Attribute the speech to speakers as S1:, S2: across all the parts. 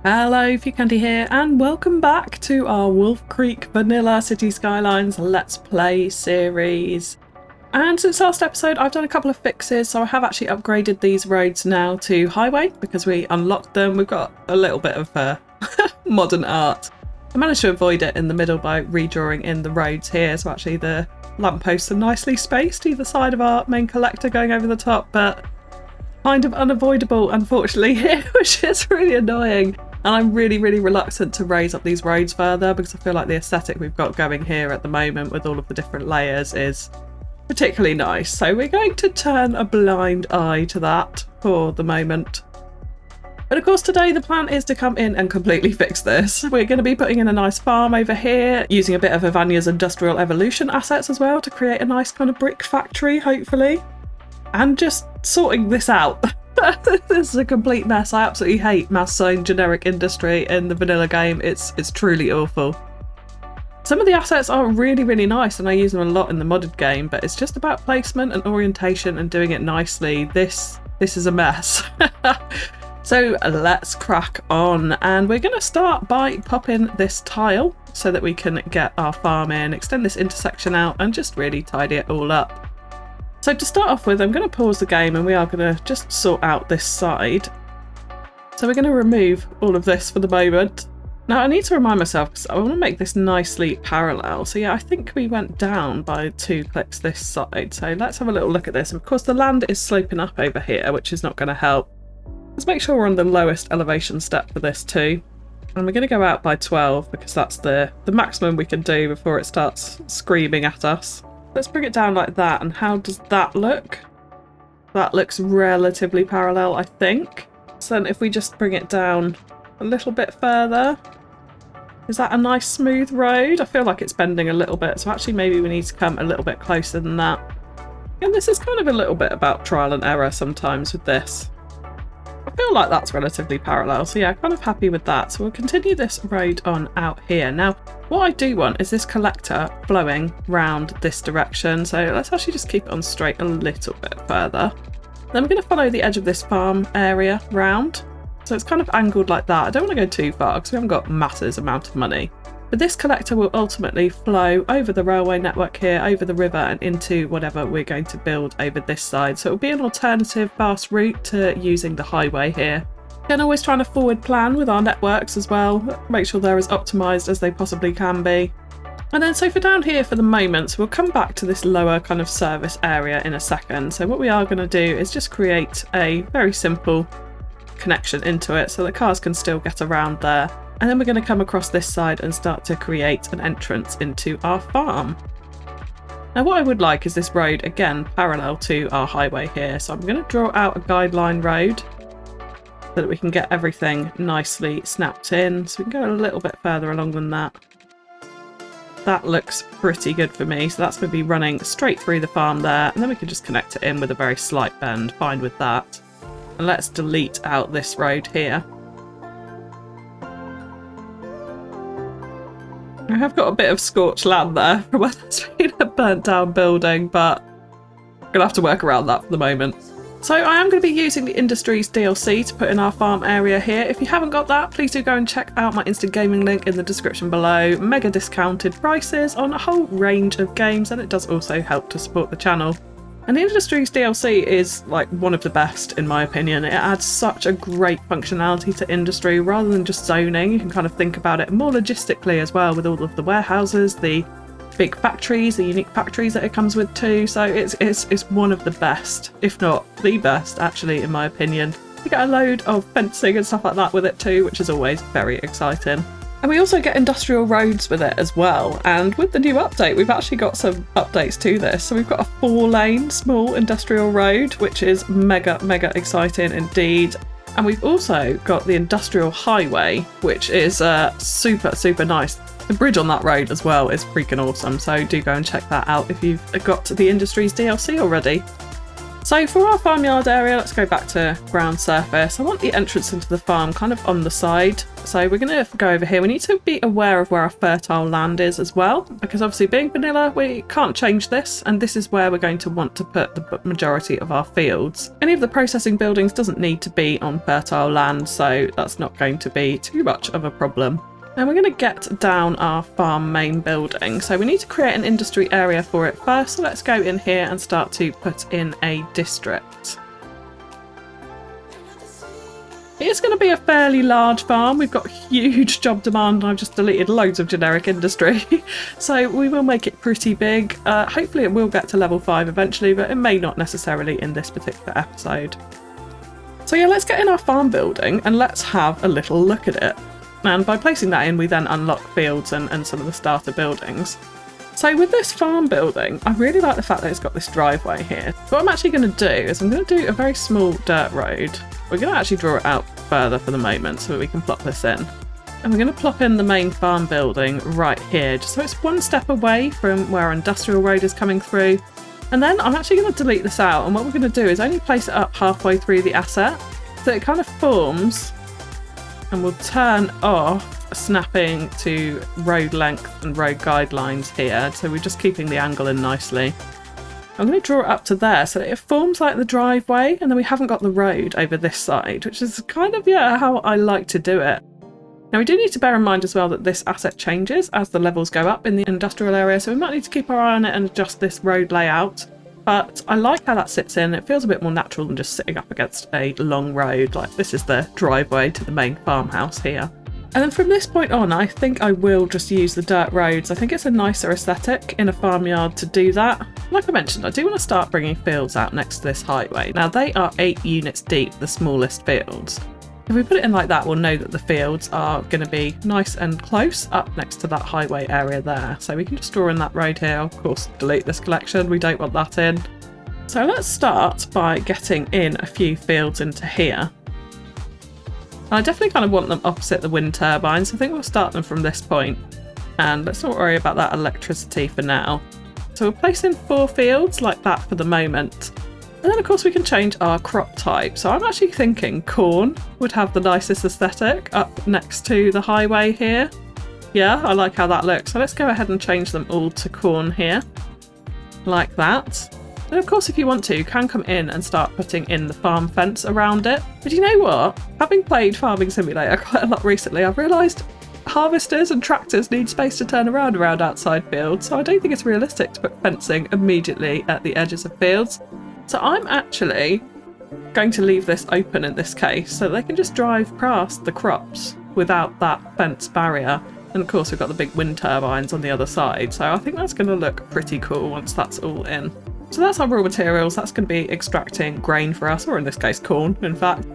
S1: Hello, FewCandy here, and welcome back to our Wolf Creek Vanilla City Skylines Let's Play series. And since last episode, I've done a couple of fixes, so I have actually upgraded these roads now to highway because we unlocked them. We've got a little bit of modern art. I managed to avoid it in the middle by redrawing in the roads here, so actually the lampposts are nicely spaced either side of our main collector going over the top, but kind of unavoidable unfortunately here, which is really annoying. And I'm really reluctant to raise up these roads further because I feel like the aesthetic we've got going here at the moment with all of the different layers is particularly nice. So we're going to turn a blind eye to that for the moment. But of course today the plan is to come in and completely fix this. We're going to be putting in a nice farm over here, using a bit of Avanya's Industrial Evolution assets as well to create a nice kind of brick factory, hopefully. And just sorting this out. This is a complete mess. I absolutely hate mass zone generic industry in the vanilla game. It's truly awful. Some of the assets are really nice and I use them a lot in the modded game, but it's just about placement and orientation and doing it nicely. This is a mess. So let's crack on, and we're going to start by popping this tile so that we can get our farm in, extend this intersection out and just really tidy it all up. So to start off with, I'm going to pause the game and we are going to just sort out this side. So we're going to remove all of this for the moment. Now I need to remind myself because I want to make this nicely parallel. So yeah, I think we went down by 2 clicks this side. So let's have a little look at this. And of course the land is sloping up over here, which is not going to help. Let's make sure we're on the lowest elevation step for this too. And we're going to go out by 12 because that's the maximum we can do before it starts screaming at us. Let's bring it down like that, and how does that look? That looks relatively parallel, I think. So then if we just bring it down a little bit further, is that a nice smooth road? I feel like it's bending a little bit, so actually maybe we need to come a little bit closer than that. And this is kind of a little bit about trial and error sometimes with this. I feel like that's relatively parallel, so yeah, kind of happy with that. So we'll continue this road on out here. Now, what I do want is this collector flowing round this direction, so let's actually just keep it on straight a little bit further. Then we're going to follow the edge of this farm area round, so it's kind of angled like that. I don't want to go too far because we haven't got massive amount of money. But this collector will ultimately flow over the railway network here, over the river and into whatever we're going to build over this side. So it will be an alternative fast route to using the highway here. Again, always trying to forward plan with our networks as well, make sure they're as optimised as they possibly can be. And then so for down here for the moment, so we'll come back to this lower kind of service area in a second. So what we are going to do is just create a very simple connection into it so that cars can still get around there. And then we're going to come across this side and start to create an entrance into our farm. Now what I would like is this road, again, parallel to our highway here. So I'm going to draw out a guideline road so that we can get everything nicely snapped in. So we can go a little bit further along than that. That looks pretty good for me. So that's going to be running straight through the farm there. And then we can just connect it in with a very slight bend. Fine with that. And let's delete out this road here. I have got a bit of scorched land there from where there's been a burnt down building, but I'm going to have to work around that for the moment. So I am going to be using the Industries DLC to put in our farm area here. If you haven't got that, please do go and check out my instant gaming link in the description below. Mega discounted prices on a whole range of games, and it does also help to support the channel. And the Industries DLC is like one of the best in my opinion. It adds such a great functionality to industry rather than just zoning. You can kind of think about it more logistically as well with all of the warehouses, the big factories, the unique factories that it comes with too. So it's one of the best, if not the best actually in my opinion. You get a load of fencing and stuff like that with it too, which is always very exciting. And we also get industrial roads with it as well. And with the new update, we've actually got some updates to this. So we've got a 4-lane small industrial road, which is mega exciting indeed. And we've also got the industrial highway, which is super nice. The bridge on that road as well is freaking awesome. So do go and check that out if you've got the Industries DLC already. So for our farmyard area, let's go back to ground surface. I want the entrance into the farm kind of on the side. So we're going to go over here. We need to be aware of where our fertile land is as well, because obviously being vanilla, we can't change this. And this is where we're going to want to put the majority of our fields. Any of the processing buildings doesn't need to be on fertile land, so that's not going to be too much of a problem. And we're going to get down our farm main building. So we need to create an industry area for it first. So let's go in here and start to put in a district. It's going to be a fairly large farm. We've got huge job demand. I've just deleted loads of generic industry. So we will make it pretty big. Hopefully it will get to level 5 eventually, but it may not necessarily in this particular episode. So yeah, let's get in our farm building and let's have a little look at it. And by placing that in, we then unlock fields and some of the starter buildings. So with this farm building, I really like the fact that it's got this driveway here. What I'm actually going to do is I'm going to do a very small dirt road. We're going to actually draw it out further for the moment so that we can plop this in. And we're going to plop in the main farm building right here, just so it's one step away from where our industrial road is coming through. And then I'm actually going to delete this out. And what we're going to do is only place it up halfway through the asset, so it kind of forms. And we'll turn off snapping to road length and road guidelines here. So we're just keeping the angle in nicely. I'm going to draw it up to there so that it forms like the driveway, and then we haven't got the road over this side, which is kind of, yeah, how I like to do it. Now we do need to bear in mind as well that this asset changes as the levels go up in the industrial area. So we might need to keep our eye on it and adjust this road layout. But I like how that sits in. It feels a bit more natural than just sitting up against a long road. Like this is the driveway to the main farmhouse here. And then from this point on, I think I will just use the dirt roads. I think it's a nicer aesthetic in a farmyard to do that. Like I mentioned, I do want to start bringing fields out next to this highway. Now they are 8 units deep, the smallest fields. If we put it in like that, we'll know that the fields are going to be nice and close up next to that highway area there. So we can just draw in that road here. Of course, delete this collection. We don't want that in. So let's start by getting in a few fields into here. I definitely kind of want them opposite the wind turbines. I think we'll start them from this point. And let's not worry about that electricity for now. So we'll place in 4 fields like that for the moment. And then of course we can change our crop type. So I'm actually thinking corn would have the nicest aesthetic up next to the highway here. Yeah, I like how that looks. So let's go ahead and change them all to corn here, like that. And of course if you want to, you can come in and start putting in the farm fence around it. But you know what? Having played Farming Simulator quite a lot recently, I've realised harvesters and tractors need space to turn around outside fields. So I don't think it's realistic to put fencing immediately at the edges of fields. So I'm actually going to leave this open in this case so they can just drive past the crops without that fence barrier. And of course we've got the big wind turbines on the other side. So I think that's going to look pretty cool once that's all in. So that's our raw materials. That's going to be extracting grain for us, or in this case corn, in fact.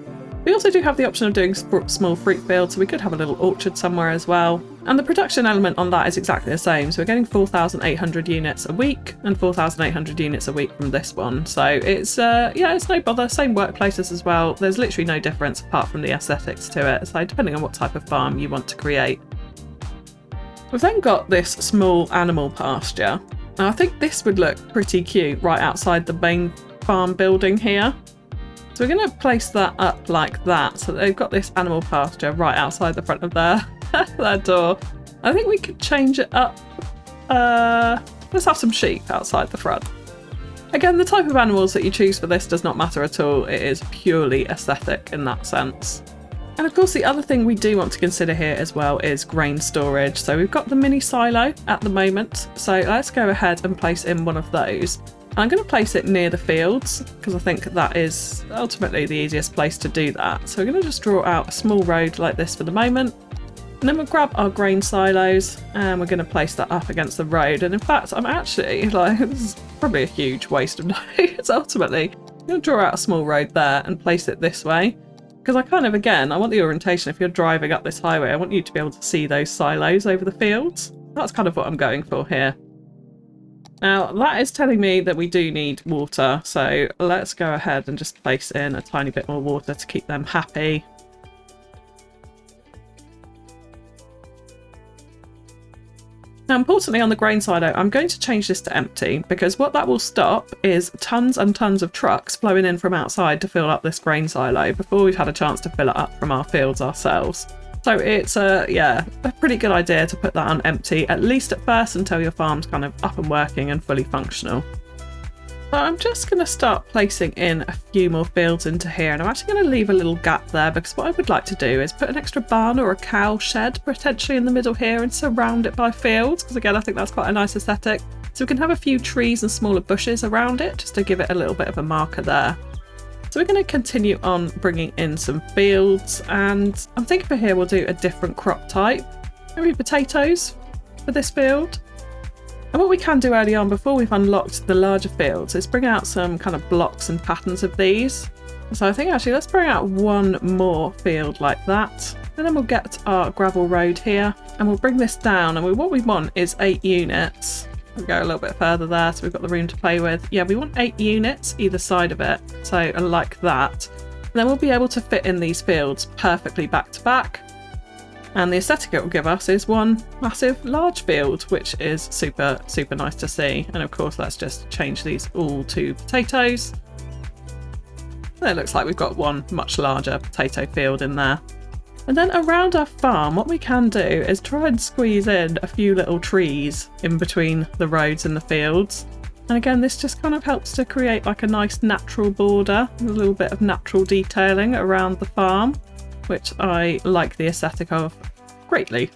S1: We also do have the option of doing small fruit fields, so we could have a little orchard somewhere as well. And the production element on that is exactly the same. So we're getting 4,800 units a week and 4,800 units a week from this one. So it's, yeah, it's no bother. Same workplaces as well. There's literally no difference apart from the aesthetics to it. So depending on what type of farm you want to create. We've then got this small animal pasture. Now I think this would look pretty cute right outside the main farm building here. So we're going to place that up like that, so that they've got this animal pasture right outside the front of their door. I think we could change it up. Let's have some sheep outside the front. Again, the type of animals that you choose for this does not matter at all. It is purely aesthetic in that sense. And of course the other thing we do want to consider here as well is grain storage. So we've got the mini silo at the moment. So let's go ahead and place in one of those. I'm going to place it near the fields because I think that is ultimately the easiest place to do that. So we're going to just draw out a small road like this for the moment. And then we'll grab our grain silos and we're going to place that up against the road. And in fact, I'm actually like, this is probably a huge waste of notes ultimately. I'm going to draw out a small road there and place it this way. Because I kind of, again, I want the orientation. If you're driving up this highway, I want you to be able to see those silos over the fields. That's kind of what I'm going for here. Now, that is telling me that we do need water. So let's go ahead and just place in a tiny bit more water to keep them happy. Now, importantly, on the grain silo, I'm going to change this to empty, because what that will stop is tons and tons of trucks flowing in from outside to fill up this grain silo before we've had a chance to fill it up from our fields ourselves. So it's a pretty good idea to put that on empty, at least at first, until your farm's kind of up and working and fully functional. So I'm just going to start placing in a few more fields into here, and I'm actually going to leave a little gap there, because what I would like to do is put an extra barn or a cow shed potentially in the middle here and surround it by fields, because again I think that's quite a nice aesthetic. So we can have a few trees and smaller bushes around it just to give it a little bit of a marker there. So we're going to continue on bringing in some fields, and I'm thinking for here we'll do a different crop type, maybe potatoes for this field. And what we can do early on before we've unlocked the larger fields is bring out some kind of blocks and patterns of these. So I think actually let's bring out one more field like that, and then we'll get our gravel road here and we'll bring this down, and what we want is 8 units. We'll go a little bit further there so we've got the room to play with. Yeah, we want 8 units either side of it, so like that. And then we'll be able to fit in these fields perfectly back to back. And the aesthetic it will give us is one massive large field, which is super nice to see. And of course, let's just change these all to potatoes. It looks like we've got one much larger potato field in there. And then around our farm, what we can do is try and squeeze in a few little trees in between the roads and the fields. And again, this just kind of helps to create like a nice natural border, a little bit of natural detailing around the farm, which I like the aesthetic of greatly.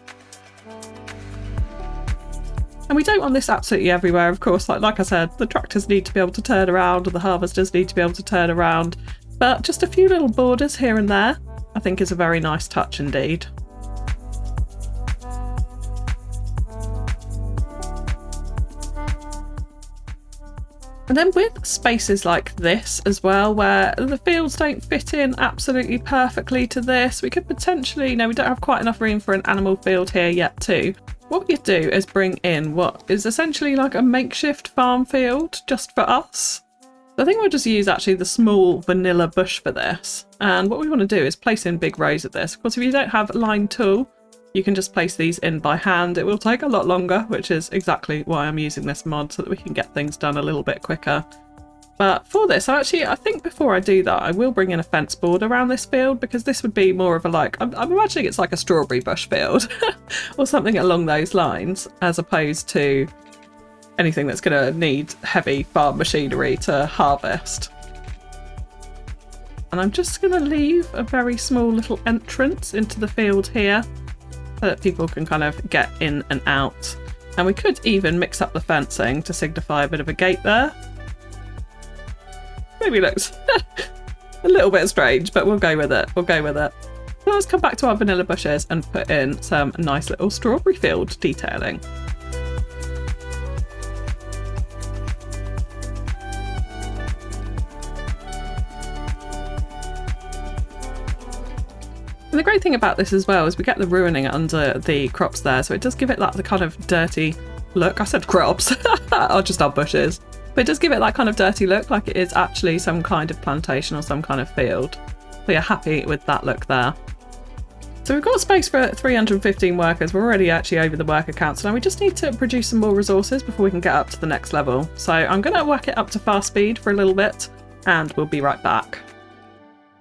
S1: And we don't want this absolutely everywhere, of course. Like I said, the tractors need to be able to turn around and the harvesters need to be able to turn around. But just a few little borders here and there, I think is a very nice touch indeed. And then with spaces like this as well, where the fields don't fit in absolutely perfectly to this, we could potentially, we don't have quite enough room for an animal field here yet too. What we could do is bring in what is essentially like a makeshift farm field just for us. So I think we'll just use actually the small vanilla bush for this. And what we want to do is place in big rows of this. Of course, if you don't have line tool, you can just place these in by hand. It will take a lot longer, which is exactly why I'm using this mod, so that we can get things done a little bit quicker. But for this, I think before I do that, I will bring in a fence board around this field, because this would be more of a I'm imagining it's like a strawberry bush field or something along those lines, as opposed to anything that's going to need heavy farm machinery to harvest. And I'm just going to leave a very small little entrance into the field here, so that people can kind of get in and out. And we could even mix up the fencing to signify a bit of a gate there. Maybe looks a little bit strange, but we'll go with it. We'll go with it. So let's come back to our vanilla bushes and put in some nice little strawberry field detailing. And the great thing about this as well is we get the ruining under the crops there, so it does give it the kind of dirty look. I said crops, or just our bushes. But it does give it that kind of dirty look, like it is actually some kind of plantation or some kind of field. So yeah, happy with that look there. So we've got space for 315 workers. We're already actually over the worker count, so now we just need to produce some more resources before we can get up to the next level. So I'm going to work it up to fast speed for a little bit, and we'll be right back.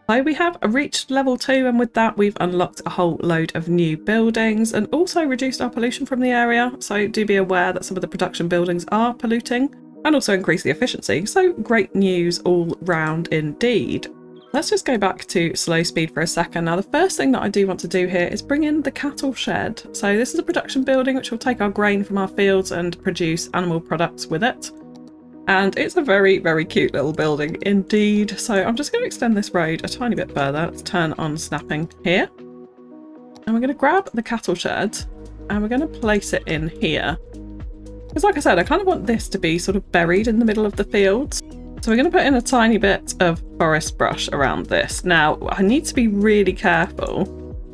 S1: So we have reached level 2, and with that we've unlocked a whole load of new buildings and also reduced our pollution from the area. So do be aware that some of the production buildings are polluting, and also increase the efficiency. So great news all round indeed. Let's just go back to slow speed for a second. Now the first thing that I do want to do here is bring in the cattle shed. So this is a production building which will take our grain from our fields and produce animal products with it. And it's a very, very cute little building indeed. So I'm just going to extend this road a tiny bit further. Let's turn on snapping here. And we're going to grab the cattle shed and we're going to place it in here. Because like I said, I kind of want this to be sort of buried in the middle of the fields. So we're going to put in a tiny bit of forest brush around this. Now, I need to be really careful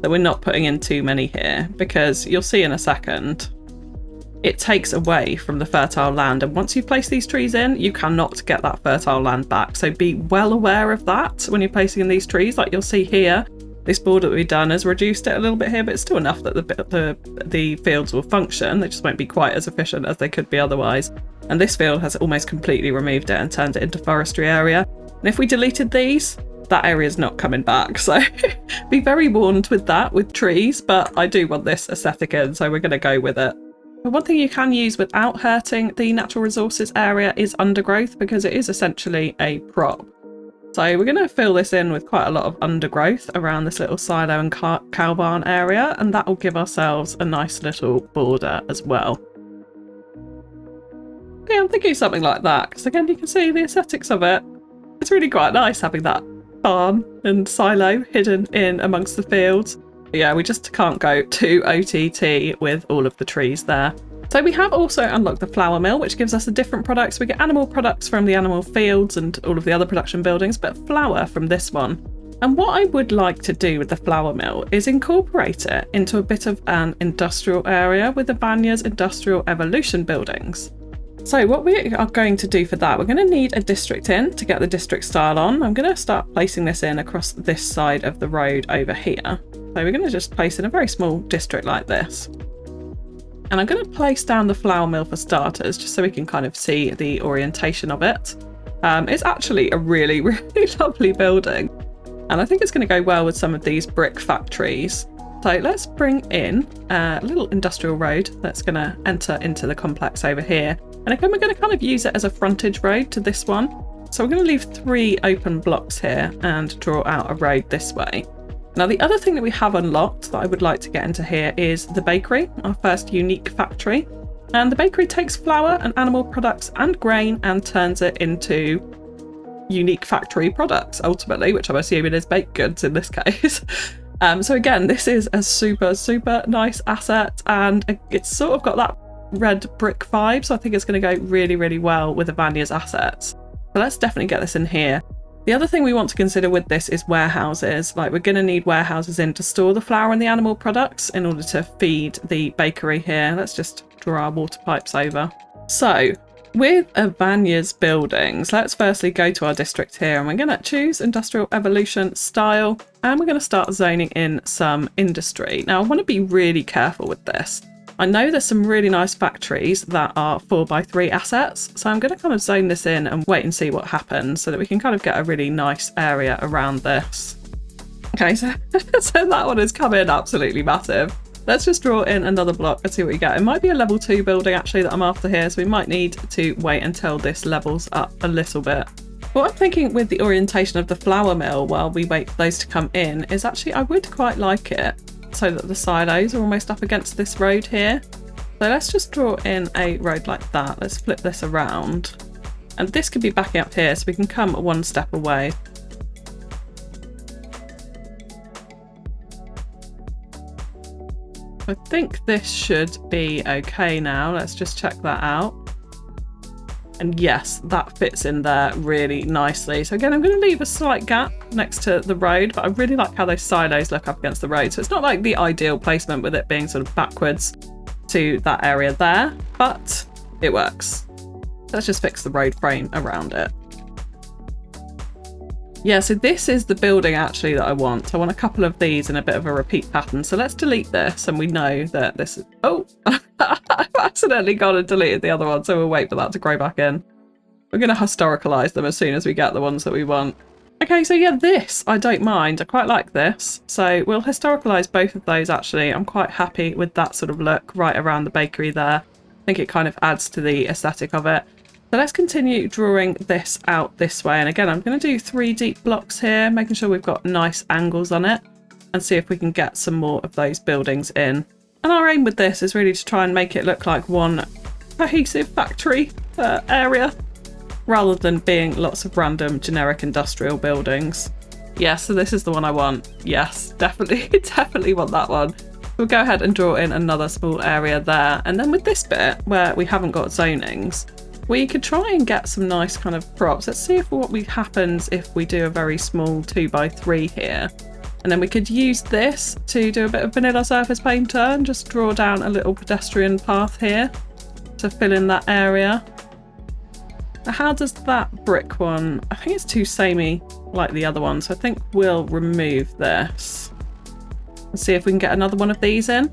S1: that we're not putting in too many here, because you'll see in a second, it takes away from the fertile land. And once you place these trees in, you cannot get that fertile land back. So be well aware of that when you're placing in these trees. Like you'll see here, This border that we've done has reduced it a little bit here, but it's still enough that the fields will function. They just won't be quite as efficient as they could be otherwise. And this field has almost completely removed it and turned it into forestry area. And if we deleted these, that area is not coming back. So be very warned with that, with trees, but I do want this aesthetic in, so we're going to go with it. But one thing you can use without hurting the natural resources area is undergrowth, because it is essentially a prop. So we're going to fill this in with quite a lot of undergrowth around this little silo and cow barn area, and that will give ourselves a nice little border as well. Yeah, I'm thinking something like that, because again, you can see the aesthetics of it. It's really quite nice having that barn and silo hidden in amongst the fields. But yeah, we just can't go too OTT with all of the trees there. So we have also unlocked the flour mill, which gives us a different products. We get animal products from the animal fields and all of the other production buildings, but flour from this one. And what I would like to do with the flour mill is incorporate it into a bit of an industrial area with Avanya's Industrial Evolution buildings. So what we are going to do for that, we're going to need a district in to get the district style on. I'm going to start placing this in across this side of the road over here. So we're going to just place in a very small district like this. And I'm going to place down the flour mill for starters, just so we can kind of see the orientation of it. It's actually a really, really lovely building. And I think it's going to go well with some of these brick factories. So let's bring in a little industrial road that's going to enter into the complex over here. And again, we're going to kind of use it as a frontage road to this one. So we're going to leave 3 open blocks here and draw out a road this way. Now, the other thing that we have unlocked that I would like to get into here is the bakery, our first unique factory. And the bakery takes flour and animal products and grain and turns it into unique factory products, ultimately, which I'm assuming is baked goods in this case. So again, this is a super, super nice asset, and it's sort of got that red brick vibe, so I think it's going to go really, really well with Avanya's assets. So let's definitely get this in here. The other thing we want to consider with this is warehouses. Like, we're going to need warehouses in to store the flour and the animal products in order to feed the bakery here. Let's just draw our water pipes over. So with Avanya's buildings, let's firstly go to our district here, and we're going to choose Industrial Evolution style, and we're going to start zoning in some industry. Now, I want to be really careful with this. I know there's some really nice factories that are 4x3 assets, so I'm going to kind of zone this in and wait and see what happens so that we can kind of get a really nice area around this. Okay, so that one has come in absolutely massive. Let's just draw in another block and see what we get. It might be a level 2 building actually that I'm after here, so we might need to wait until this levels up a little bit. What I'm thinking with the orientation of the flour mill while we wait for those to come in is actually I would quite like it so that the silos are almost up against this road here. So let's just draw in a road like that. Let's flip this around. And this could be backing up here so we can come one step away. I think this should be okay now. Let's just check that out. And yes, that fits in there really nicely. So again, I'm going to leave a slight gap next to the road, but I really like how those silos look up against the road. So it's not like the ideal placement with it being sort of backwards to that area there, but it works. Let's just fix the road frame around it. Yeah, so this is the building actually that I want. I want a couple of these in a bit of a repeat pattern. So let's delete this, and we know that this is... Oh, I've accidentally gone and deleted the other one, so we'll wait for that to grow back in. We're going to historicalize them as soon as we get the ones that we want. Okay, so yeah, this I don't mind. I quite like this. So we'll historicalize both of those actually. I'm quite happy with that sort of look right around the bakery there. I think it kind of adds to the aesthetic of it. So let's continue drawing this out this way. And again, I'm going to do 3 deep blocks here, making sure we've got nice angles on it, and see if we can get some more of those buildings in. And our aim with this is really to try and make it look like one cohesive factory area, rather than being lots of random generic industrial buildings. Yeah, so this is the one I want. Yes, definitely, definitely want that one. We'll go ahead and draw in another small area there. And then with this bit where we haven't got zonings, we could try and get some nice kind of props. Let's see if what happens if we do a very small 2x3 here. And then we could use this to do a bit of vanilla surface painter and just draw down a little pedestrian path here to fill in that area. Now, how does that brick one? I think it's too samey like the other one. So I think we'll remove this and see if we can get another one of these in.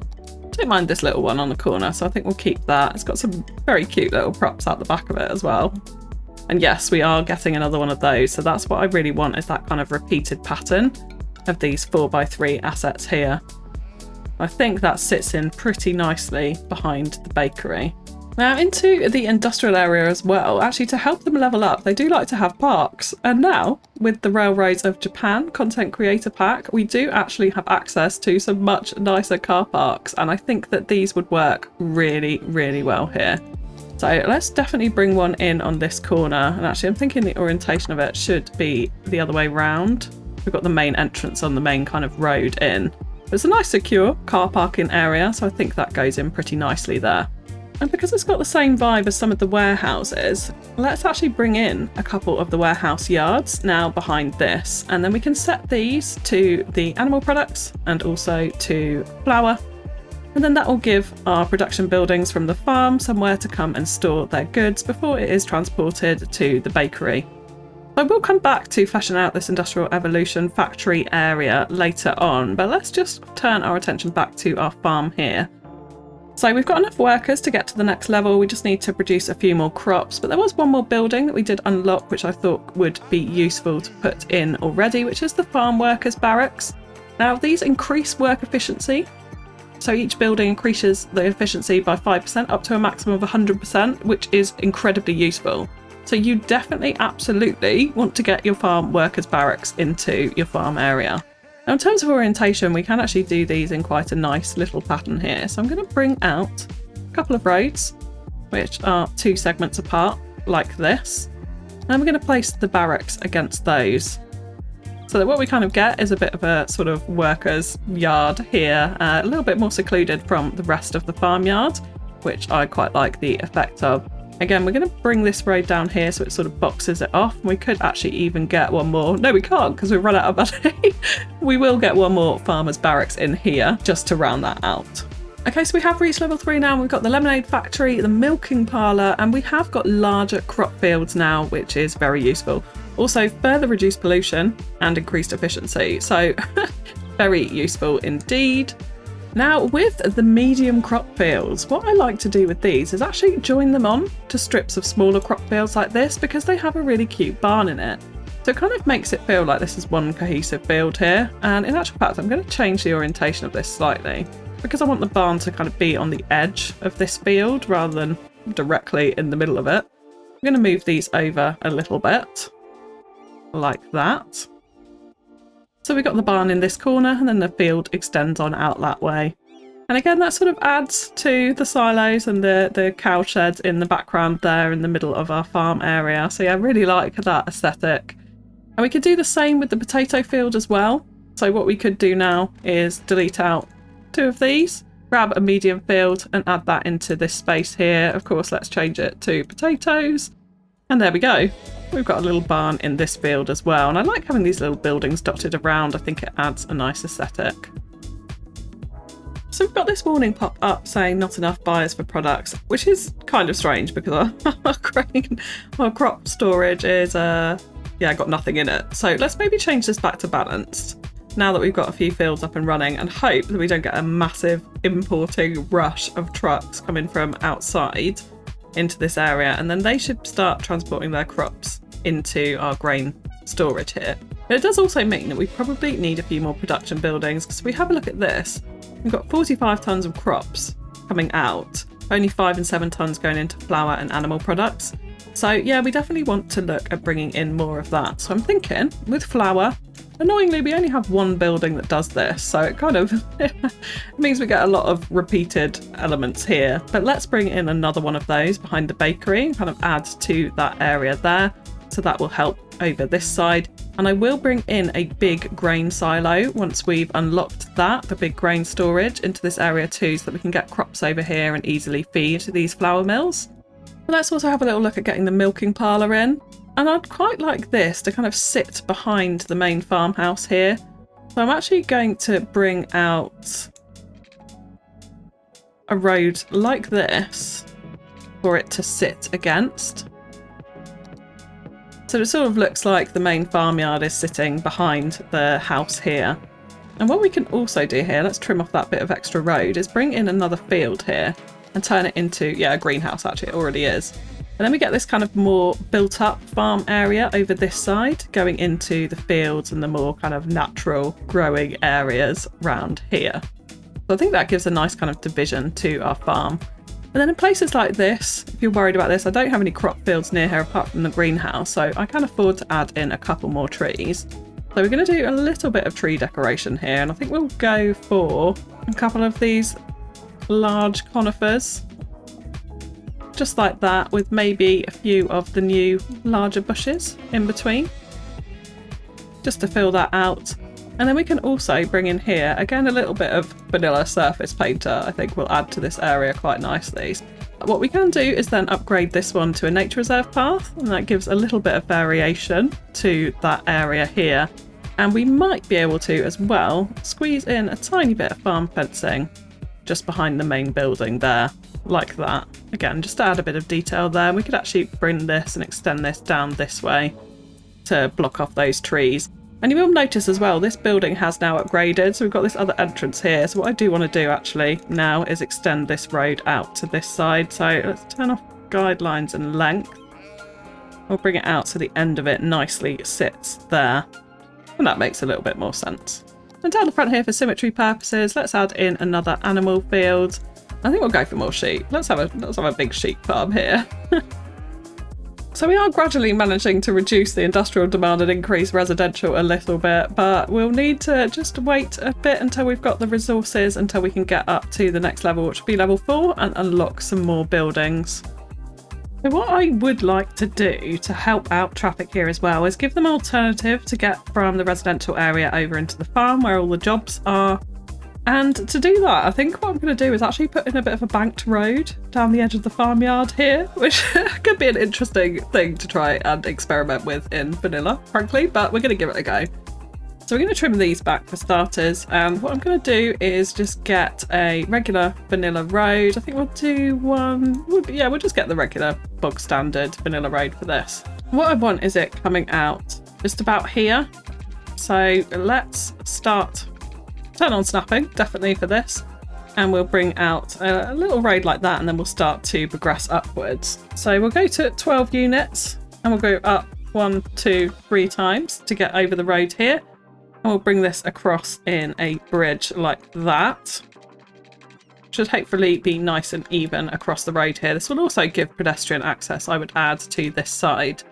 S1: Don't mind this little one on the corner, so I think we'll keep that. It's got some very cute little props out the back of it as well. And yes, we are getting another one of those. So that's what I really want, is that kind of repeated pattern of these 4x3 assets here. I think that sits in pretty nicely behind the bakery. Now into the industrial area as well, actually to help them level up, they do like to have parks. And now with the Railroads of Japan Content Creator Pack, we do actually have access to some much nicer car parks. And I think that these would work really, really well here. So let's definitely bring one in on this corner. And actually I'm thinking the orientation of it should be the other way round. We've got the main entrance on the main kind of road in. It's a nice secure car parking area, so I think that goes in pretty nicely there. And because it's got the same vibe as some of the warehouses, let's actually bring in a couple of the warehouse yards now behind this. And then we can set these to the animal products and also to flour. And then that will give our production buildings from the farm somewhere to come and store their goods before it is transported to the bakery. I will come back to fleshing out this Industrial Evolution factory area later on, but let's just turn our attention back to our farm here. So we've got enough workers to get to the next level. We just need to produce a few more crops, but there was one more building that we did unlock, which I thought would be useful to put in already, which is the farm workers barracks. Now these increase work efficiency. So each building increases the efficiency by 5% up to a maximum of 100%, which is incredibly useful. So you definitely absolutely want to get your farm workers barracks into your farm area. Now in terms of orientation, we can actually do these in quite a nice little pattern here. So I'm going to bring out a couple of roads, which are 2 segments apart, like this. And we're going to place the barracks against those. So that what we kind of get is a bit of a sort of workers' yard here, a little bit more secluded from the rest of the farmyard, which I quite like the effect of. Again, we're going to bring this road down here so it sort of boxes it off. We could actually even get one more. No, we can't because we've run out of money. We will get one more farmer's barracks in here just to round that out. Okay, so we have reached level 3 now. We've got the lemonade factory, the milking parlour, and we have got larger crop fields now, which is very useful. Also, further reduced pollution and increased efficiency. So very useful indeed. Now with the medium crop fields, what I like to do with these is actually join them on to strips of smaller crop fields like this because they have a really cute barn in it. So it kind of makes it feel like this is one cohesive field here. And in actual fact, I'm going to change the orientation of this slightly because I want the barn to kind of be on the edge of this field rather than directly in the middle of it. I'm going to move these over a little bit like that. So we've got the barn in this corner and then the field extends on out that way. And again, that sort of adds to the silos and the cow sheds in the background there in the middle of our farm area. So yeah, I really like that aesthetic. And we could do the same with the potato field as well. So what we could do now is delete out 2 of these, grab a medium field and add that into this space here. Of course, let's change it to potatoes. And there we go. We've got a little barn in this field as well. And I like having these little buildings dotted around. I think it adds a nice aesthetic. So we've got this warning pop up saying not enough buyers for products, which is kind of strange because our crop storage is, got nothing in it. So let's maybe change this back to balanced now that we've got a few fields up and running and hope that we don't get a massive importing rush of trucks coming from outside into this area, and then they should start transporting their crops into our grain storage here. But it does also mean that we probably need a few more production buildings because if we have a look at this, we've got 45 tonnes of crops coming out, only 5 and 7 tonnes going into flour and animal products. So yeah, we definitely want to look at bringing in more of that. So I'm thinking with flour, annoyingly we only have one building that does this, so it kind of means we get a lot of repeated elements here. But let's bring in another one of those behind the bakery and kind of add to that area there, so that will help over this side. And I will bring in a big grain silo once we've unlocked that, the big grain storage, into this area too, so that we can get crops over here and easily feed these flour mills. But let's also have a little look at getting the milking parlour in. And I'd quite like this to kind of sit behind the main farmhouse here. So I'm actually going to bring out a road like this for it to sit against. So it sort of looks like the main farmyard is sitting behind the house here. And what we can also do here, let's trim off that bit of extra road, is bring in another field here and turn it into, yeah, a greenhouse. Actually, it already is. And then we get this kind of more built up farm area over this side, going into the fields and the more kind of natural growing areas around here. So I think that gives a nice kind of division to our farm. And then in places like this, if you're worried about this, I don't have any crop fields near here apart from the greenhouse, so I can afford to add in a couple more trees. So we're going to do a little bit of tree decoration here, and I think we'll go for a couple of these large conifers. Just like that, with maybe a few of the new larger bushes in between. Just to fill that out. And then we can also bring in here, again, a little bit of vanilla surface painter. I think will add to this area quite nicely. What we can do is then upgrade this one to a nature reserve path, and that gives a little bit of variation to that area here. And we might be able to, as well, squeeze in a tiny bit of farm fencing just behind the main building there, like that. Again, just to add a bit of detail there. We could actually bring this and extend this down this way to block off those trees. And you will notice as well, this building has now upgraded, so we've got this other entrance here. So what I do want to do actually now is extend this road out to this side. So let's turn off guidelines and length. We'll bring it out so the end of it nicely sits there. And that makes a little bit more sense. And down the front here, for symmetry purposes, let's add in another animal field. I think we'll go for more sheep. Let's have a big sheep farm here. So we are gradually managing to reduce the industrial demand and increase residential a little bit, but we'll need to just wait a bit until we've got the resources, until we can get up to the next level, which will be level 4, and unlock some more buildings. So what I would like to do to help out traffic here as well is give them an alternative to get from the residential area over into the farm where all the jobs are. And to do that, I think what I'm going to do is actually put in a bit of a banked road down the edge of the farmyard here, which could be an interesting thing to try and experiment with in vanilla, frankly, but we're going to give it a go. So we're going to trim these back for starters, and what I'm going to do is just get a regular vanilla road. I think we'll do one, yeah, we'll just get the regular bog standard vanilla road for this. What I want is it coming out just about here. So let's turn on snapping, definitely for this. And we'll bring out a little road like that, and then we'll start to progress upwards. So we'll go to 12 units, and we'll go up 1, 2, 3 times to get over the road here. And we'll bring this across in a bridge like that. Should hopefully be nice and even across the road here. This will also give pedestrian access, I would add, to this side.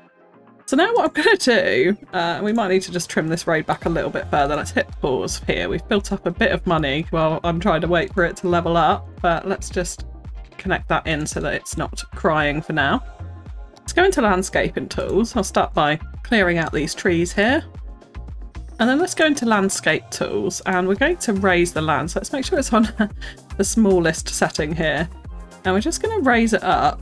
S1: So now what I'm going to do, we might need to just trim this road back a little bit further. Let's hit pause here. We've built up a bit of money while I'm trying to wait for it to level up, but let's just connect that in so that it's not crying for now. Let's go into landscaping tools. I'll start by clearing out these trees here. And then let's go into landscape tools, and we're going to raise the land. So let's make sure it's on the smallest setting here. And we're just going to raise it up,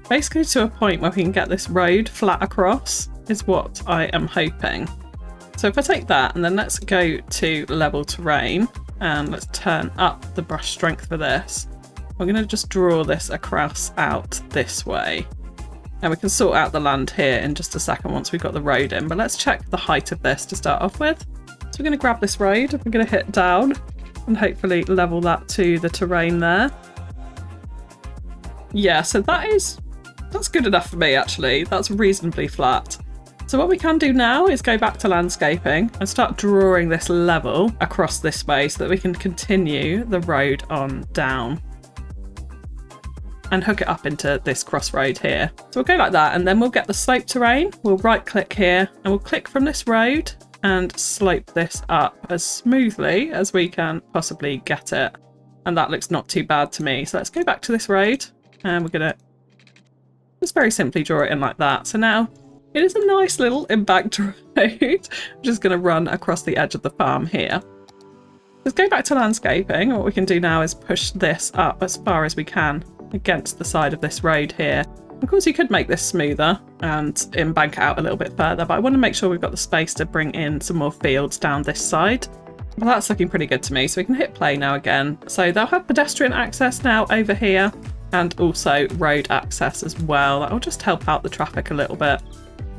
S1: basically to a point where we can get this road flat across, is what I am hoping. So if I take that, and then let's go to level terrain, and let's turn up the brush strength for this. We're going to just draw this across out this way. And we can sort out the land here in just a second once we've got the road in. But let's check the height of this to start off with. So we're going to grab this road, we're going to hit down, and hopefully level that to the terrain there. Yeah, so that's good enough for me, actually. That's reasonably flat. So what we can do now is go back to landscaping and start drawing this level across this way so that we can continue the road on down and hook it up into this crossroad here. So we'll go like that, and then we'll get the slope terrain. We'll right click here, and we'll click from this road and slope this up as smoothly as we can possibly get it. And that looks not too bad to me. So let's go back to this road, and we're going to just very simply draw it in like that. So now it is a nice little embanked road. I'm just going to run across the edge of the farm here. Let's go back to landscaping. What we can do now is push this up as far as we can against the side of this road here. Of course, you could make this smoother and embank out a little bit further, but I want to make sure we've got the space to bring in some more fields down this side. Well, that's looking pretty good to me, so we can hit play now again. So they'll have pedestrian access now over here. and also road access as well. That will just help out the traffic a little bit.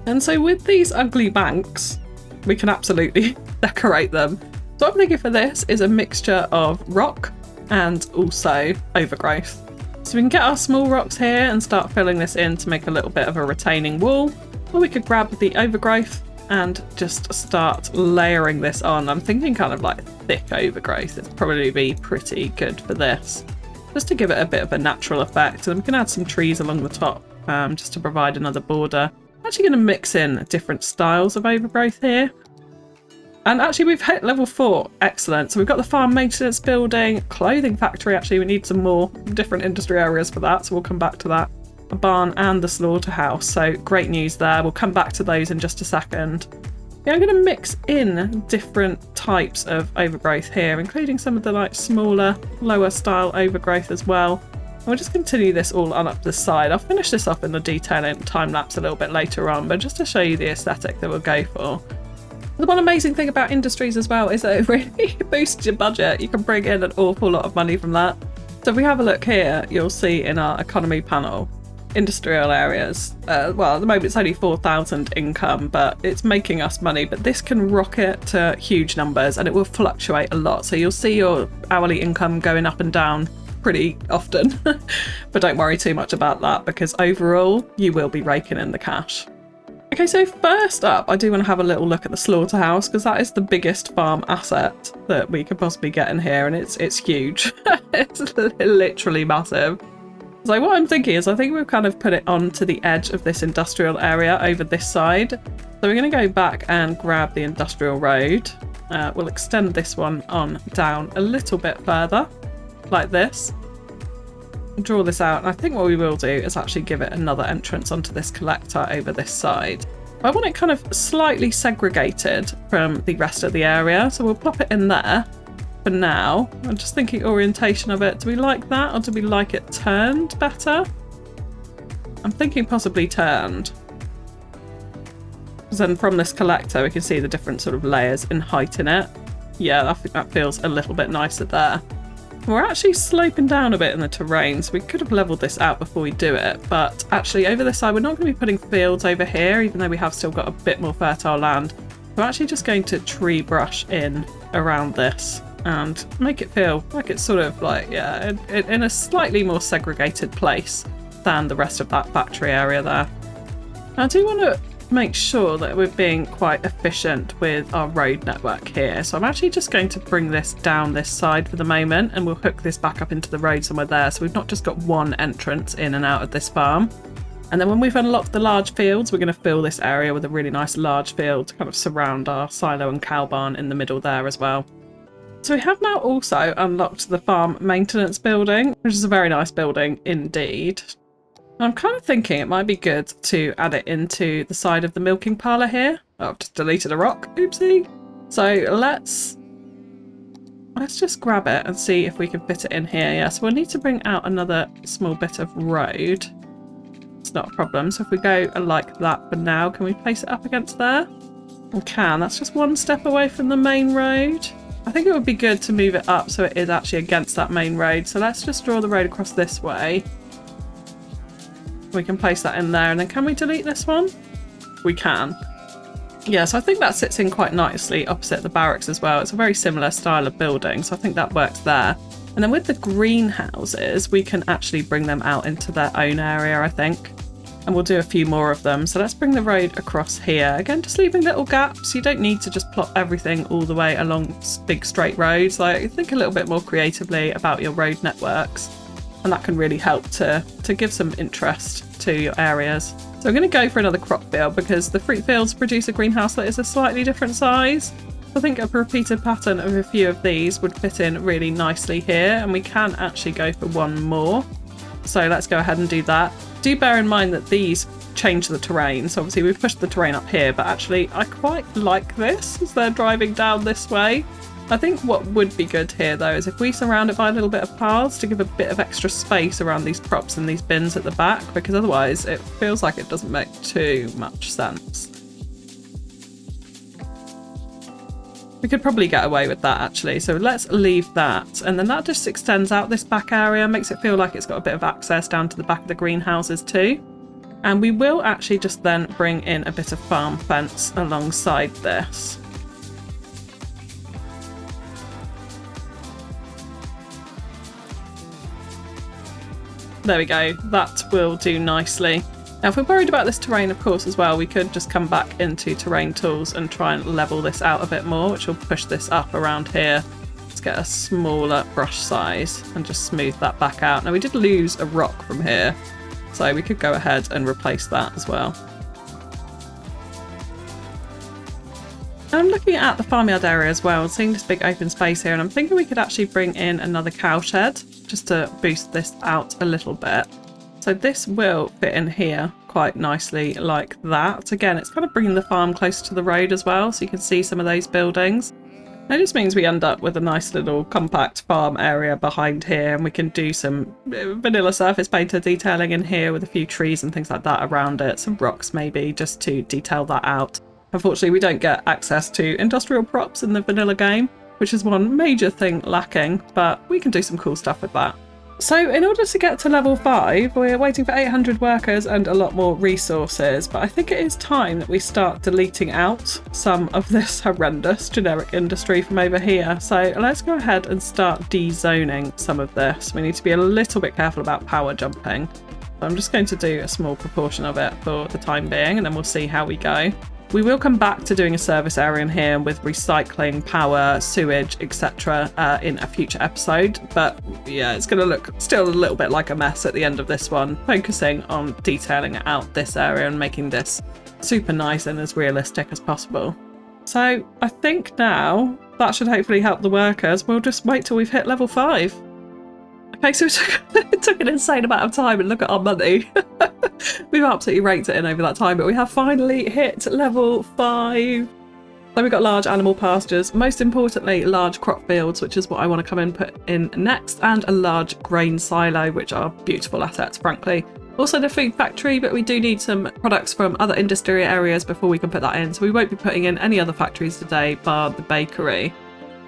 S1: And so with these ugly banks, we can absolutely decorate them. So what I'm thinking for this is a mixture of rock and also overgrowth. So we can get our small rocks here and start filling this in to make a little bit of a retaining wall, or we could grab the overgrowth and just start layering this on. I'm thinking kind of like thick overgrowth. It'd probably be pretty good for this, just to give it a bit of a natural effect. And we can add some trees along the top just to provide another border. I'm actually going to mix in different styles of overgrowth here. And actually we've hit level 4, excellent. So we've got the farm maintenance building, clothing factory, actually we need some more different industry areas for that, so we'll come back to that. A barn and the slaughterhouse, so great news there. We'll come back to those in just a second. Yeah, I'm going to mix in different types of overgrowth here, including some of the like smaller, lower style overgrowth as well. And we'll just continue this all on up this side. I'll finish this off in the detailing time lapse a little bit later on, but just to show you the aesthetic that we'll go for. The one amazing thing about industries as well is that it really boosts your budget. You can bring in an awful lot of money from that. So if we have a look here, you'll see in our economy panel, industrial areas. Well, at the moment it's only 4,000 income, but it's making us money. But this can rocket to huge numbers and it will fluctuate a lot. So you'll see your hourly income going up and down pretty often. But don't worry too much about that because overall you will be raking in the cash. Okay, so first up, I do want to have a little look at the slaughterhouse because that is the biggest farm asset that we could possibly get in here, and it's huge. It's literally massive. So what I'm thinking is I think we've kind of put it onto the edge of this industrial area over this side. So we're going to go back and grab the industrial road. We'll extend this one on down a little bit further, like this. Draw this out, and I think what we will do is actually give it another entrance onto this collector over this side. I want it kind of slightly segregated from the rest of the area, so we'll plop it in there for now. I'm just thinking orientation of it. Do we like that, or do we like it turned better? I'm thinking possibly turned. Because then from this collector we can see the different sort of layers in height in it. Yeah, I think that feels a little bit nicer there. We're actually sloping down a bit in the terrain, so we could have leveled this out before we do it, but actually over this side we're not going to be putting fields over here, even though we have still got a bit more fertile land. We're actually just going to tree brush in around this and make it feel like it's sort of like, yeah, in a slightly more segregated place than the rest of that factory area there. Now, I do want to make sure that we're being quite efficient with our road network here. So I'm actually just going to bring this down this side for the moment, and we'll hook this back up into the road somewhere there. So we've not just got one entrance in and out of this farm. And then when we've unlocked the large fields, we're going to fill this area with a really nice large field to kind of surround our silo and cow barn in the middle there as well. So we have now also unlocked the farm maintenance building, which is a very nice building indeed. I'm kind of thinking it might be good to add it into the side of the milking parlour here. Oh, I've just deleted a rock. Oopsie. So let's just grab it and see if we can fit it in here. Yeah, so we'll need to bring out another small bit of road. It's not a problem. So if we go like that for now, can we place it up against there? We can. That's just one step away from the main road. I think it would be good to move it up so it is actually against that main road. So let's just draw the road across this way. We can place that in there, and then can we delete this one? We can. Yeah, so I think that sits in quite nicely opposite the barracks as well. It's a very similar style of building, so I think that works there. And then with the greenhouses, we can actually bring them out into their own area, I think. And we'll do a few more of them. So let's bring the road across here. Again, just leaving little gaps. You don't need to just plot everything all the way along big straight roads. Like, think a little bit more creatively about your road networks. And that can really help to give some interest to your areas. So I'm going to go for another crop field because the fruit fields produce a greenhouse that is a slightly different size. I think a repeated pattern of a few of these would fit in really nicely here, and we can actually go for one more. So let's go ahead and do that. Do bear in mind that these change the terrain. So obviously we've pushed the terrain up here, but actually I quite like this as they're driving down this way. I think what would be good here though is if we surround it by a little bit of paths to give a bit of extra space around these props and these bins at the back, because otherwise it feels like it doesn't make too much sense. We could probably get away with that actually, so let's leave that. And then that just extends out this back area, makes it feel like it's got a bit of access down to the back of the greenhouses too. And we will actually just then bring in a bit of farm fence alongside this. There we go, that will do nicely. Now if we're worried about this terrain of course as well, we could just come back into terrain tools and try and level this out a bit more, which will push this up around here. Let's get a smaller brush size and just smooth that back out. Now we did lose a rock from here, so we could go ahead and replace that as well. I'm looking at the farmyard area as well, seeing this big open space here, and I'm thinking we could actually bring in another cow shed just to boost this out a little bit. So this will fit in here quite nicely like that. Again, it's kind of bringing the farm closer to the road as well, so you can see some of those buildings. It just means we end up with a nice little compact farm area behind here, and we can do some vanilla surface painter detailing in here with a few trees and things like that around it. Some rocks maybe, just to detail that out. Unfortunately, we don't get access to industrial props in the vanilla game, which is one major thing lacking, but we can do some cool stuff with that. So in order to get to level 5, we're waiting for 800 workers and a lot more resources, but I think it is time that we start deleting out some of this horrendous generic industry from over here. So let's go ahead and start dezoning some of this. We need to be a little bit careful about power jumping. I'm just going to do a small proportion of it for the time being, and then we'll see how we go. We will come back to doing a service area in here with recycling, power, sewage, etc. In a future episode. But yeah, it's going to look still a little bit like a mess at the end of this one, focusing on detailing out this area and making this super nice and as realistic as possible. So I think now that should hopefully help the workers. We'll just wait till we've hit level 5. Okay, so it took an insane amount of time, and look at our money. We've absolutely raked it in over that time, but we have finally hit level 5. Then we've got large animal pastures, most importantly large crop fields, which is what I want to come and put in next, and a large grain silo, which are beautiful assets, frankly. Also the food factory, but we do need some products from other industry areas before we can put that in, so we won't be putting in any other factories today bar the bakery.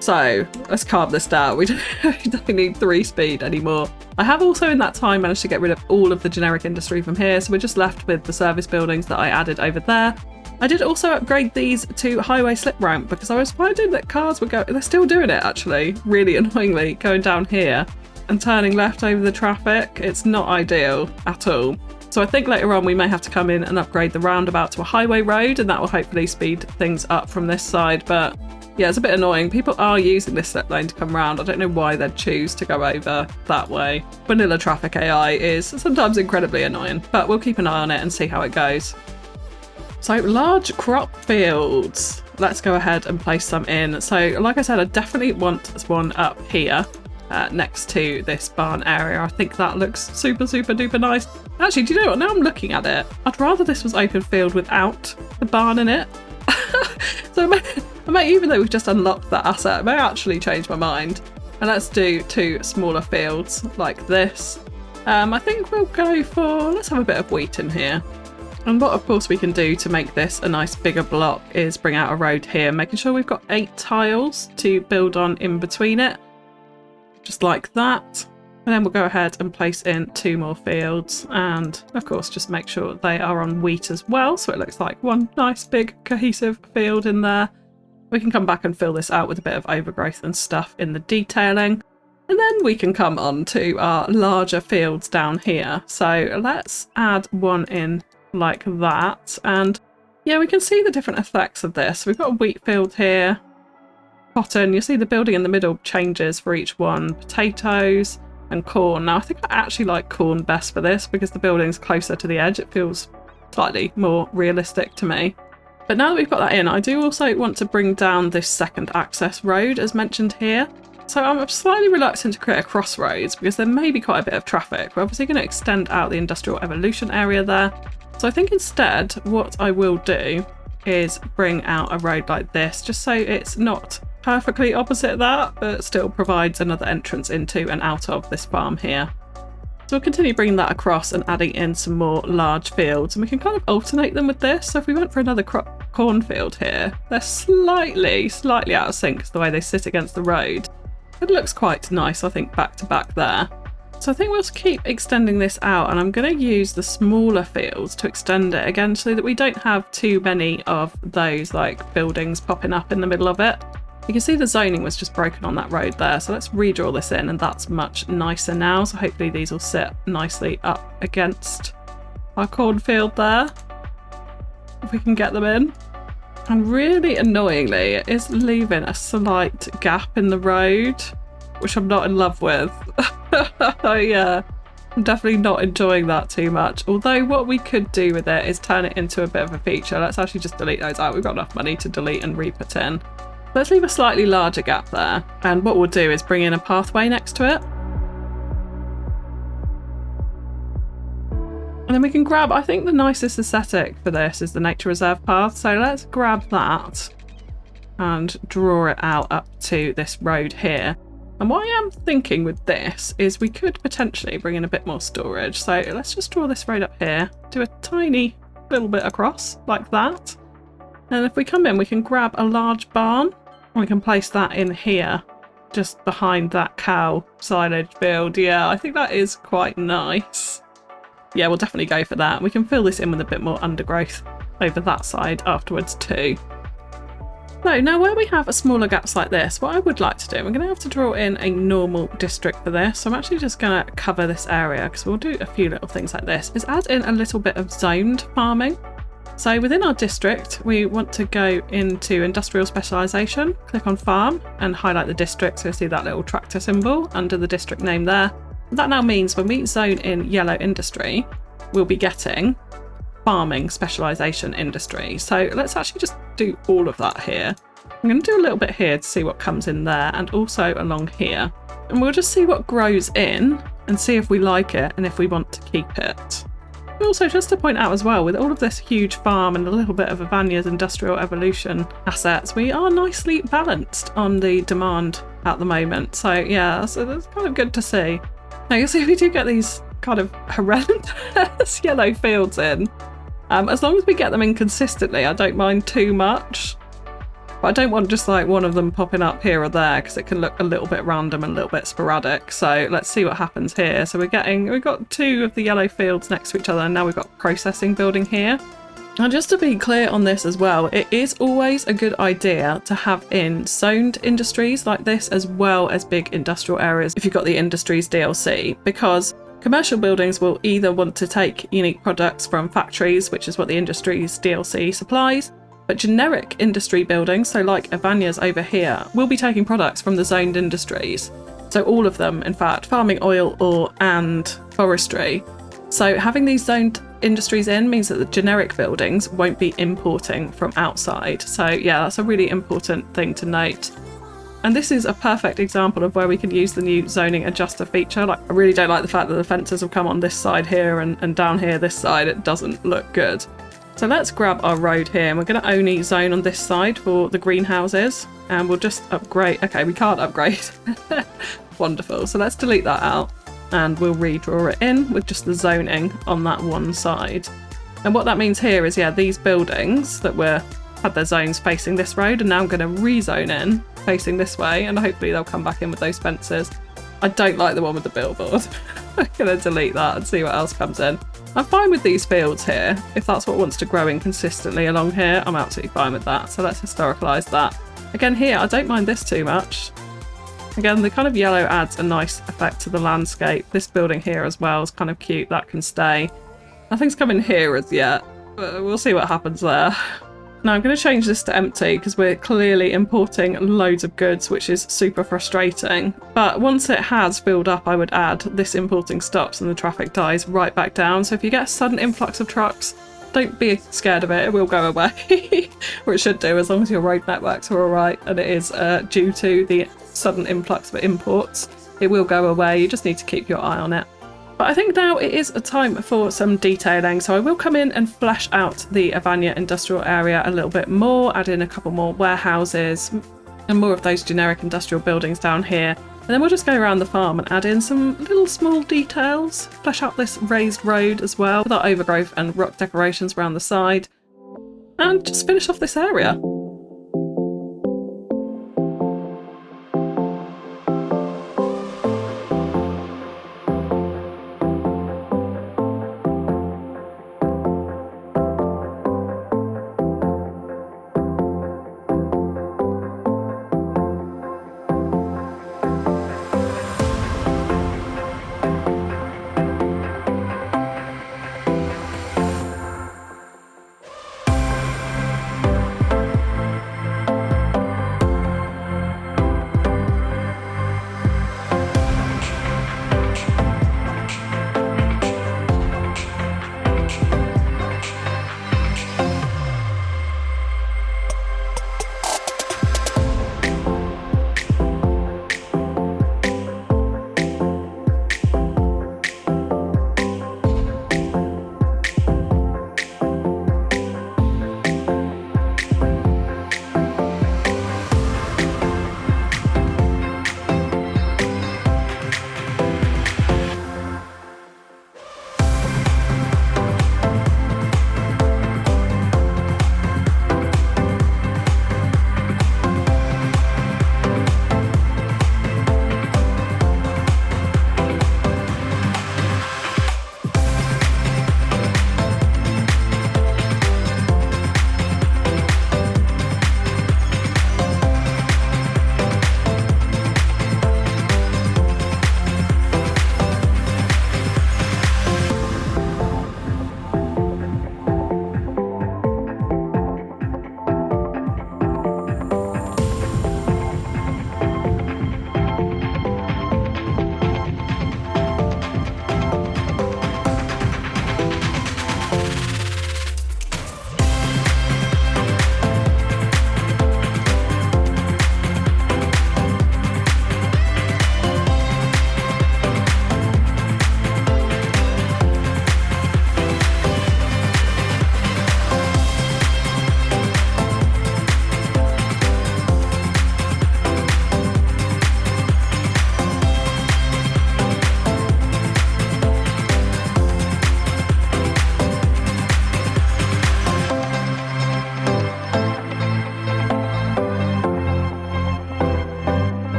S1: So let's calm this down. We don't need 3 speed anymore. I have also in that time managed to get rid of all of the generic industry from here, so we're just left with the service buildings that I added over there. I did also upgrade these to highway slip ramp because I was finding that cars were they're still doing it actually, really annoyingly, going down here and turning left over the traffic. It's not ideal at all. So I think later on we may have to come in and upgrade the roundabout to a highway road, and that will hopefully speed things up from this side. But yeah, it's a bit annoying. People are using this slip lane to come around. I don't know why they'd choose to go over that way. Vanilla traffic AI is sometimes incredibly annoying, but we'll keep an eye on it and see how it goes. So large crop fields. Let's go ahead and place some in. So like I said, I definitely want one up here next to this barn area. I think that looks super duper nice. Actually, do you know what? Now I'm looking at it, I'd rather this was open field without the barn in it. So I may, even though we've just unlocked that asset, I may actually change my mind. And let's do 2 smaller fields like this. I think we'll go for, let's have a bit of wheat in here. And what of course we can do to make this a nice bigger block is bring out a road here, making sure we've got 8 tiles to build on in between it. Just like that. And then we'll go ahead and place in 2 more fields, and of course just make sure they are on wheat as well, so it looks like one nice big cohesive field in there. We can come back and fill this out with a bit of overgrowth and stuff in the detailing, and then we can come on to our larger fields down here. So let's add one in like that, and yeah, we can see the different effects of this. We've got a wheat field here, cotton, you see the building in the middle changes for each one, potatoes and corn. Now I think I actually like corn best for this because the building's closer to the edge. It feels slightly more realistic to me. But now that we've got that in, I do also want to bring down this second access road as mentioned here. So I'm slightly reluctant to create a crossroads because there may be quite a bit of traffic. We're obviously going to extend out the industrial evolution area there. So I think instead what I will do is bring out a road like this, just so it's not perfectly opposite that, but still provides another entrance into and out of this farm here. So we'll continue bringing that across and adding in some more large fields, and we can kind of alternate them with this. So if we went for another crop cornfield here. They're slightly out of sync the way they sit against the road. It looks quite nice, I think, back to back there. So I think we'll keep extending this out, and I'm going to use the smaller fields to extend it again so that we don't have too many of those like buildings popping up in the middle of it. You can see the zoning was just broken on that road there, so let's redraw this in, and that's much nicer now. So hopefully these will sit nicely up against our cornfield there, if we can get them in. And really annoyingly, it is leaving a slight gap in the road, which I'm not in love with. Oh yeah, I'm definitely not enjoying that too much. Although what we could do with it is turn it into a bit of a feature. Let's actually just delete those out. We've got enough money to delete and re-put in. Let's leave a slightly larger gap there. And what we'll do is bring in a pathway next to it. And then we can grab, I think the nicest aesthetic for this is the nature reserve path. So let's grab that and draw it out up to this road here. And what I am thinking with this is we could potentially bring in a bit more storage. So let's just draw this road up here, do a tiny little bit across like that. And if we come in, we can grab a large barn and we can place that in here, just behind that cow silage field. Yeah, I think that is quite nice. Yeah, we'll definitely go for that. We can fill this in with a bit more undergrowth over that side afterwards too. So now where we have a smaller gaps like this, what I would like to do, we're going to have to draw in a normal district for this. So I'm actually just going to cover this area because we'll do a few little things like this, is add in a little bit of zoned farming. So within our district, we want to go into industrial specialisation, click on farm and highlight the district. So you'll see that little tractor symbol under the district name there. That now means when we zone in yellow industry, we'll be getting farming specialisation industry. So let's actually just do all of that here. I'm going to do a little bit here to see what comes in there and also along here. And we'll just see what grows in and see if we like it and if we want to keep it. Also, just to point out as well, with all of this huge farm and a little bit of Avanya's industrial evolution assets, we are nicely balanced on the demand at the moment. So yeah, so that's kind of good to see. Now you'll see we do get these kind of horrendous yellow fields in. As long as we get them in consistently, I don't mind too much. But I don't want just like one of them popping up here or there because it can look a little bit random and a little bit sporadic. So let's see what happens here. So we've got two of the yellow fields next to each other, and now we've got processing building here. And just to be clear on this as well, it is always a good idea to have in zoned industries like this as well as big industrial areas if you've got the industries DLC, because commercial buildings will either want to take unique products from factories, which is what the industries DLC supplies, but generic industry buildings, so like Avanya's over here, will be taking products from the zoned industries. So all of them, in fact, farming, oil, ore and forestry. So having these zoned industries in means that the generic buildings won't be importing from outside. So yeah, that's a really important thing to note. And this is a perfect example of where we can use the new zoning adjuster feature. Like, I really don't like the fact that the fences have come on this side here and down here this side. It doesn't look good. So let's grab our road here, and we're going to only zone on this side for the greenhouses, and we'll just upgrade. Okay, we can't upgrade. Wonderful. So let's delete that out and we'll redraw it in with just the zoning on that one side. And what that means here is, yeah, these buildings that had their zones facing this road, and now I'm going to rezone in facing this way, and hopefully they'll come back in with those fences. I don't like the one with the billboard. I'm going to delete that and see what else comes in. I'm fine with these fields here. If that's what wants to grow in consistently along here, I'm absolutely fine with that. So let's historicalise that. Again here, I don't mind this too much. Again, the kind of yellow adds a nice effect to the landscape. This building here as well is kind of cute. That can stay. Nothing's come in here as yet, but we'll see what happens there. Now I'm going to change this to empty because we're clearly importing loads of goods, which is super frustrating. But once it has filled up, I would add this importing stops and the traffic dies right back down. So if you get a sudden influx of trucks, don't be scared of it. It will go away, or it should do, as long as your road networks are all right. And it is due to the sudden influx of imports. It will go away. You just need to keep your eye on it. But I think now it is a time for some detailing. So I will come in and flesh out the Avanya industrial area a little bit more, add in a couple more warehouses and more of those generic industrial buildings down here. And then we'll just go around the farm and add in some little small details, flesh out this raised road as well with our overgrowth and rock decorations around the side. and just finish off this area.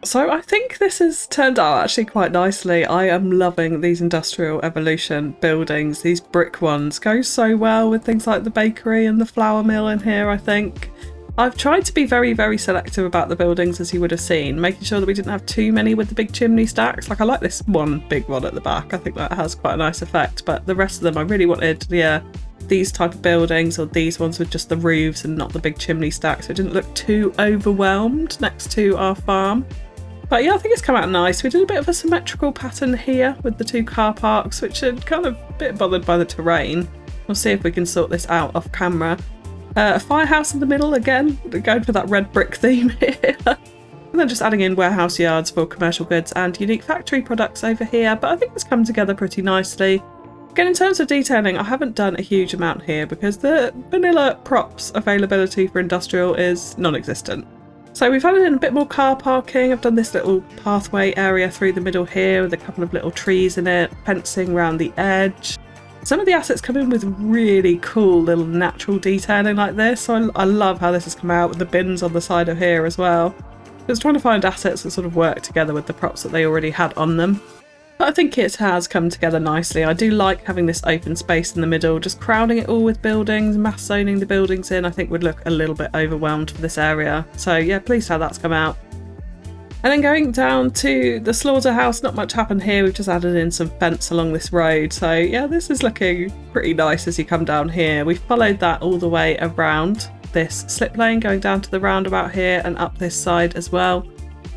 S1: So I think this has turned out actually quite nicely. I am loving these industrial evolution buildings. These brick ones go so well with things like the bakery and the flour mill in here, I think. I've tried to be very, very selective about the buildings, as you would have seen, making sure that we didn't have too many with the big chimney stacks. Like, I like this one big one at the back. I think that has quite a nice effect, but the rest of them I really wanted, yeah, these type of buildings, or these ones with just the roofs and not the big chimney stacks, so it didn't look too overwhelmed next to our farm. But yeah, I think it's come out nice. We did a bit of a symmetrical pattern here with the two car parks, which are kind of a bit bothered by the terrain. We'll see if we can sort this out off camera. A firehouse in the middle again, going for that red brick theme here. And then just adding in warehouse yards for commercial goods and unique factory products over here, but I think it's come together pretty nicely. Again, in terms of detailing, I haven't done a huge amount here because the vanilla props availability for industrial is non-existent. So we've added in a bit more car parking. I've done this little pathway area through the middle here with a couple of little trees in it, fencing around the edge. Some of the assets come in with really cool little natural detailing like this, so I love how this has come out with the bins on the side of here as well. I was trying to find assets that sort of work together with the props that they already had on them. But I think it has come together nicely. I do like having this open space in the middle, just crowding it all with buildings, mass zoning the buildings in, I think would look a little bit overwhelmed for this area. So yeah, pleased how that's come out. And then going down to the Slaughterhouse, not much happened here. We've just added in some fence along this road. So yeah, this is looking pretty nice as you come down here. We've followed that all the way around this slip lane, going down to the roundabout here and up this side as well.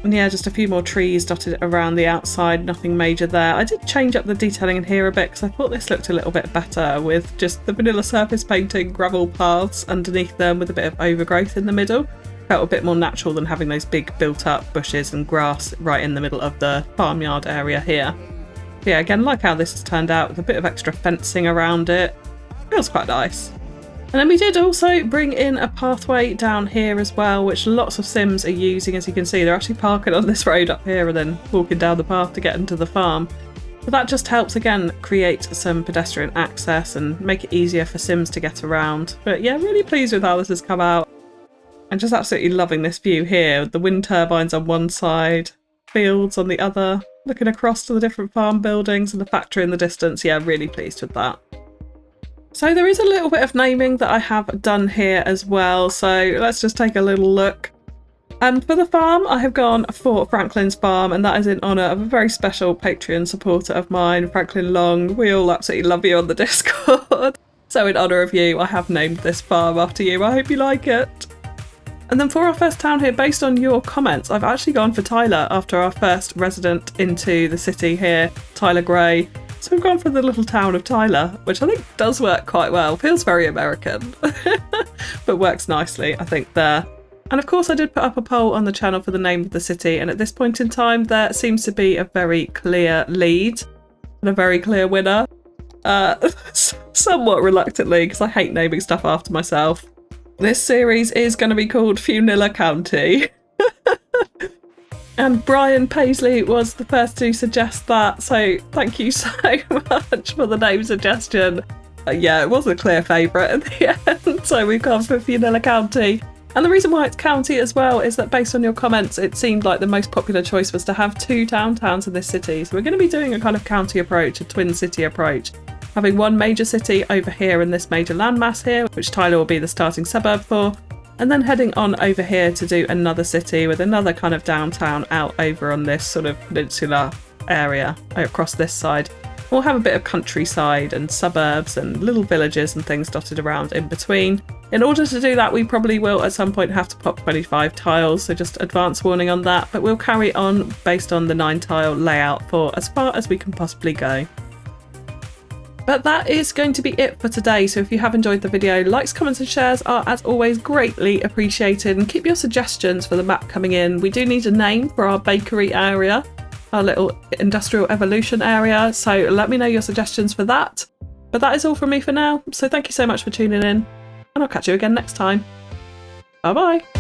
S1: And yeah, just a few more trees dotted around the outside, nothing major there. I did change up the detailing in here a bit because I thought this looked a little bit better with just the vanilla surface painting, gravel paths underneath them with a bit of overgrowth in the middle. Felt a bit more natural than having those big built up bushes and grass right in the middle of the farmyard area here. But yeah, again, like how this has turned out with a bit of extra fencing around it. Feels quite nice. And then we did also bring in a pathway down here as well, which lots of Sims are using. As you can see, they're actually parking on this road up here and then walking down the path to get into the farm. But that just helps, again, create some pedestrian access and make it easier for Sims to get around. But yeah, really pleased with how this has come out. And just absolutely loving this view here, with the wind turbines on one side, fields on the other, looking across to the different farm buildings and the factory in the distance. Yeah, really pleased with that. So there is a little bit of naming that I have done here as well, so let's just take a little look. And for the farm, I have gone for Franklin's Farm, and that is in honour of a very special Patreon supporter of mine, Franklin Long. We all absolutely love you on the Discord. So in honour of you, I have named this farm after you. I hope you like it. And then for our first town here, based on your comments, I've actually gone for Tyler after our first resident into the city here, Tyler Gray. So we've gone for the little town of Tyler, which I think does work quite well. Feels very American, but works nicely, I think, there. And of course I did put up a poll on the channel for the name of the city, and at this point in time there seems to be a very clear lead and a very clear winner. Somewhat reluctantly, because I hate naming stuff after myself. This series is going to be called Fewnilla County. And Brian Paisley was the first to suggest that, so thank you so much for the name suggestion. Yeah, it was a clear favourite at the end, so we've gone for Fewnilla County. And the reason why it's county as well is that based on your comments, it seemed like the most popular choice was to have two downtowns in this city. So we're going to be doing a kind of county approach, a twin city approach. Having one major city over here in this major landmass here, which Tyler will be the starting suburb for, and then heading on over here to do another city with another kind of downtown out over on this sort of peninsula area across this side. We'll have a bit of countryside and suburbs and little villages and things dotted around in between. In order to do that, we probably will at some point have to pop 25 tiles, so just advance warning on that, but we'll carry on based on the 9 tile layout for as far as we can possibly go. But that is going to be it for today, so if you have enjoyed the video, likes, comments and shares are as always greatly appreciated, and keep your suggestions for the map coming in. We do need a name for our bakery area, our little industrial evolution area, so let me know your suggestions for that. But that is all from me for now, so thank you so much for tuning in, and I'll catch you again next time. Bye bye!